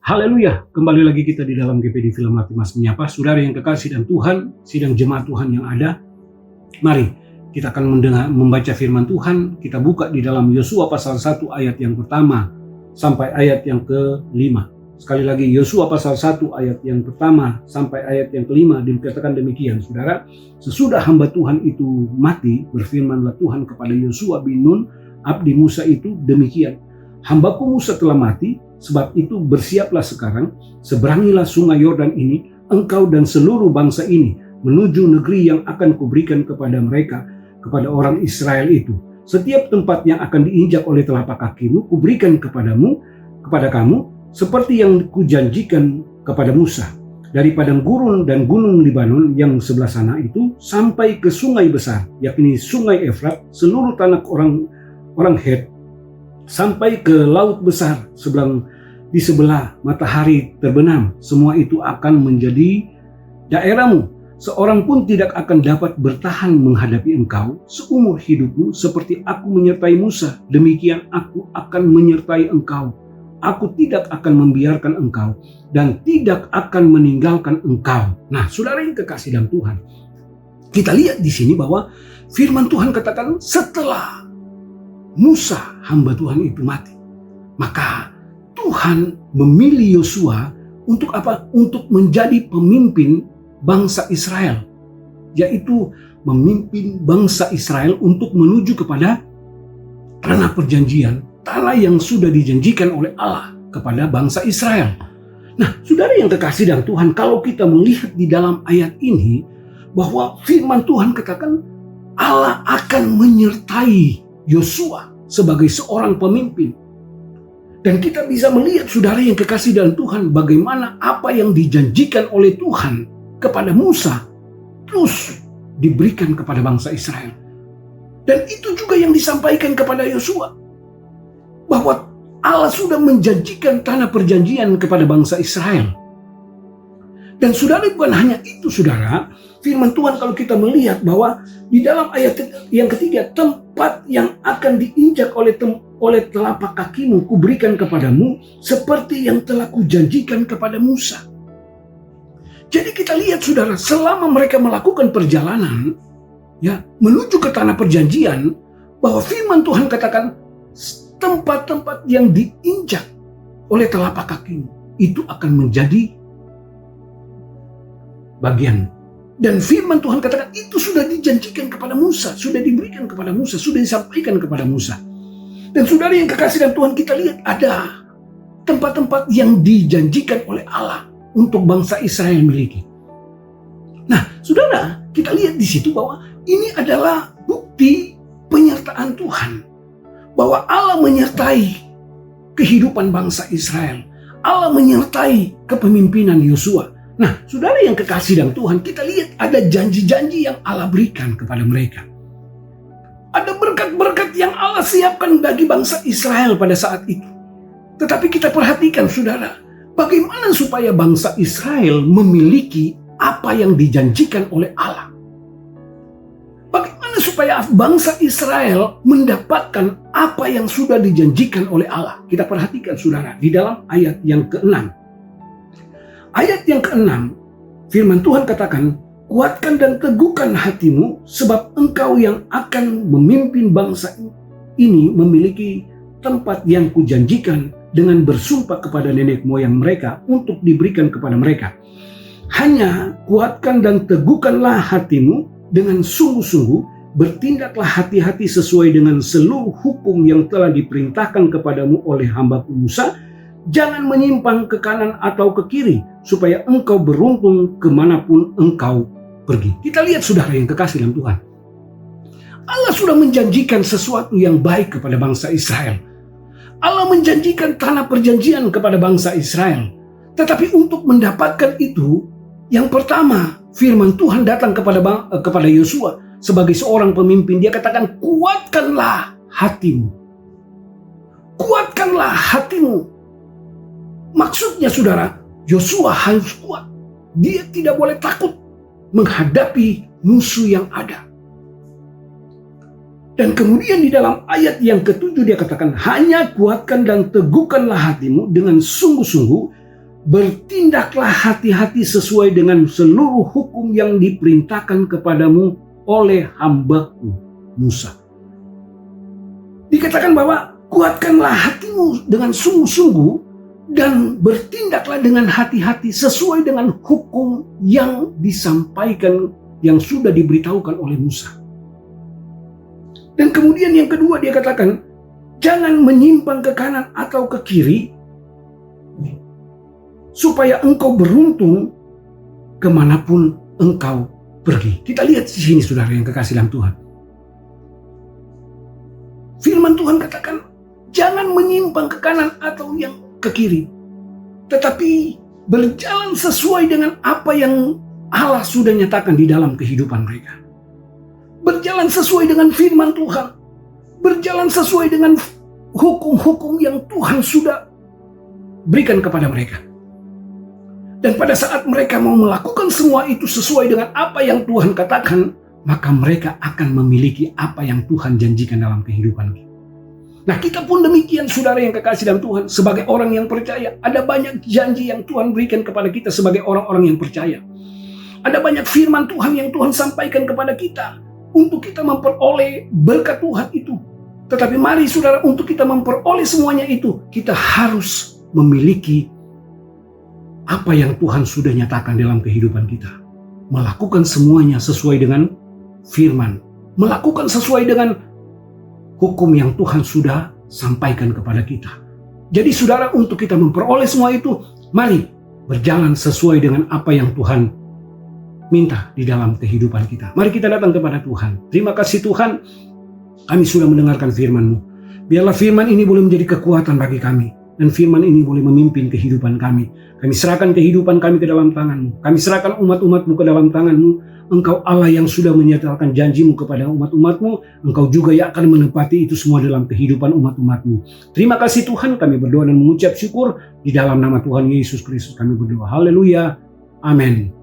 Haleluya, kembali lagi kita di dalam GPD Film Latih Mas Menyapa. Saudara yang kekasih dan Tuhan, sidang jemaat Tuhan yang ada, mari kita akan membaca firman Tuhan. Kita buka di dalam Yosua pasal 1 ayat yang pertama sampai ayat yang kelima. Sekali lagi, Yosua pasal 1 ayat yang pertama sampai ayat yang kelima dikatakan demikian, saudara. Sesudah hamba Tuhan itu mati, berfirmanlah Tuhan kepada Yosua bin Nun, abdi Musa itu demikian. Hambaku Musa telah mati, sebab itu bersiaplah sekarang, seberangilah sungai Yordan ini, engkau dan seluruh bangsa ini, menuju negeri yang akan kuberikan kepada mereka, kepada orang Israel itu. Setiap tempat yang akan diinjak oleh telapak kakimu, kuberikan kepada kamu, seperti yang kujanjikan kepada Musa. Dari padang gurun dan gunung Libanon yang sebelah sana itu, sampai ke sungai besar, yakni sungai Efrat, seluruh tanah orang Het, sampai ke laut besar di sebelah matahari terbenam, semua itu akan menjadi daerahmu. Seorang pun tidak akan dapat bertahan menghadapi engkau seumur hidupmu, seperti aku menyertai Musa, demikian aku akan menyertai engkau. Aku tidak akan membiarkan engkau dan tidak akan meninggalkan engkau. Nah, saudara yang kekasih dalam Tuhan, kita lihat di sini bahwa firman Tuhan katakan setelah Musa hamba Tuhan itu mati, maka Tuhan memilih Yosua untuk apa? Untuk menjadi pemimpin bangsa Israel, yaitu memimpin bangsa Israel untuk menuju kepada tanah perjanjian, tanah yang sudah dijanjikan oleh Allah kepada bangsa Israel. Nah, saudara yang kekasih dalam Tuhan, kalau kita melihat di dalam ayat ini bahwa firman Tuhan katakan Allah akan menyertai Yosua sebagai seorang pemimpin. Dan kita bisa melihat, saudara yang kekasih dalam Tuhan, bagaimana apa yang dijanjikan oleh Tuhan kepada Musa terus diberikan kepada bangsa Israel. Dan itu juga yang disampaikan kepada Yosua, bahwa Allah sudah menjanjikan tanah perjanjian kepada bangsa Israel. Dan saudara, bukan hanya itu, saudara, firman Tuhan kalau kita melihat bahwa di dalam ayat yang ketiga, tempat yang akan diinjak oleh telapak kakimu kuberikan kepadamu seperti yang telah kujanjikan kepada Musa. Jadi kita lihat, saudara, selama mereka melakukan perjalanan menuju ke tanah perjanjian, bahwa firman Tuhan katakan tempat-tempat yang diinjak oleh telapak kakimu itu akan menjadi bagian. Dan firman Tuhan katakan itu sudah dijanjikan kepada Musa, sudah diberikan kepada Musa, sudah disampaikan kepada Musa. Dan saudara yang kekasih dalam Tuhan, kita lihat ada tempat-tempat yang dijanjikan oleh Allah untuk bangsa Israel miliki. Nah, saudara, kita lihat di situ bahwa ini adalah bukti penyertaan Tuhan, bahwa Allah menyertai kehidupan bangsa Israel. Allah menyertai kepemimpinan Yosua. Nah, saudara yang kekasih dalam Tuhan, kita lihat ada janji-janji yang Allah berikan kepada mereka. Ada berkat-berkat yang Allah siapkan bagi bangsa Israel pada saat itu. Tetapi kita perhatikan, saudara, bagaimana supaya bangsa Israel memiliki apa yang dijanjikan oleh Allah. Bagaimana supaya bangsa Israel mendapatkan apa yang sudah dijanjikan oleh Allah. Kita perhatikan, saudara, di dalam ayat yang ke-6. Ayat yang ke-6, firman Tuhan katakan, kuatkan dan teguhkan hatimu, sebab engkau yang akan memimpin bangsa ini memiliki tempat yang kujanjikan dengan bersumpah kepada nenek moyang mereka untuk diberikan kepada mereka. Hanya kuatkan dan teguhkanlah hatimu dengan sungguh-sungguh, bertindaklah hati-hati sesuai dengan seluruh hukum yang telah diperintahkan kepadamu oleh hambaku Musa. Jangan menyimpang ke kanan atau ke kiri, supaya engkau beruntung kemanapun engkau pergi. Kita lihat, saudara yang kekasih dalam Tuhan, Allah sudah menjanjikan sesuatu yang baik kepada bangsa Israel. Allah menjanjikan tanah perjanjian kepada bangsa Israel. Tetapi untuk mendapatkan itu, yang pertama, firman Tuhan datang kepada Yosua sebagai seorang pemimpin. Dia katakan, kuatkanlah hatimu. Kuatkanlah hatimu. Maksudnya, saudara, Yosua harus kuat. Dia tidak boleh takut menghadapi musuh yang ada. Dan kemudian di dalam ayat yang ke-7 dia katakan, hanya kuatkan dan teguhkanlah hatimu dengan sungguh-sungguh, bertindaklah hati-hati sesuai dengan seluruh hukum yang diperintahkan kepadamu oleh hamba-Ku Musa. Dikatakan bahwa kuatkanlah hatimu dengan sungguh-sungguh dan bertindaklah dengan hati-hati sesuai dengan hukum yang disampaikan, yang sudah diberitahukan oleh Musa. Dan kemudian yang kedua dia katakan, jangan menyimpang ke kanan atau ke kiri, supaya engkau beruntung kemanapun engkau pergi. Kita lihat di sini saudara yang kekasih dalam Tuhan. Firman Tuhan katakan, jangan menyimpang ke kanan atau yang ke kiri, tetapi berjalan sesuai dengan apa yang Allah sudah nyatakan di dalam kehidupan mereka. Berjalan sesuai dengan firman Tuhan. Berjalan sesuai dengan hukum-hukum yang Tuhan sudah berikan kepada mereka. Dan pada saat mereka mau melakukan semua itu sesuai dengan apa yang Tuhan katakan, maka mereka akan memiliki apa yang Tuhan janjikan dalam kehidupan kita. Nah, kita pun demikian saudara yang kekasih dalam Tuhan. Sebagai orang yang percaya, ada banyak janji yang Tuhan berikan kepada kita sebagai orang-orang yang percaya. Ada banyak firman Tuhan yang Tuhan sampaikan kepada kita untuk kita memperoleh berkat Tuhan itu. Tetapi mari saudara, untuk kita memperoleh semuanya itu, kita harus memiliki apa yang Tuhan sudah nyatakan dalam kehidupan kita. Melakukan semuanya sesuai dengan firman. Melakukan sesuai dengan hukum yang Tuhan sudah sampaikan kepada kita. Jadi saudara, untuk kita memperoleh semua itu, mari berjalan sesuai dengan apa yang Tuhan minta di dalam kehidupan kita. Mari kita datang kepada Tuhan. Terima kasih Tuhan, kami sudah mendengarkan firman-Mu. Biarlah firman ini boleh menjadi kekuatan bagi kami. Dan firman ini boleh memimpin kehidupan kami. Kami serahkan kehidupan kami ke dalam tangan-Mu. Kami serahkan umat-umat-Mu ke dalam tangan-Mu. Engkau Allah yang sudah menyatakan janji-Mu kepada umat-umat-Mu. Engkau juga yang akan menepati itu semua dalam kehidupan umat-umat-Mu. Terima kasih Tuhan, kami berdoa dan mengucap syukur. Di dalam nama Tuhan Yesus Kristus kami berdoa. Haleluya. Amin.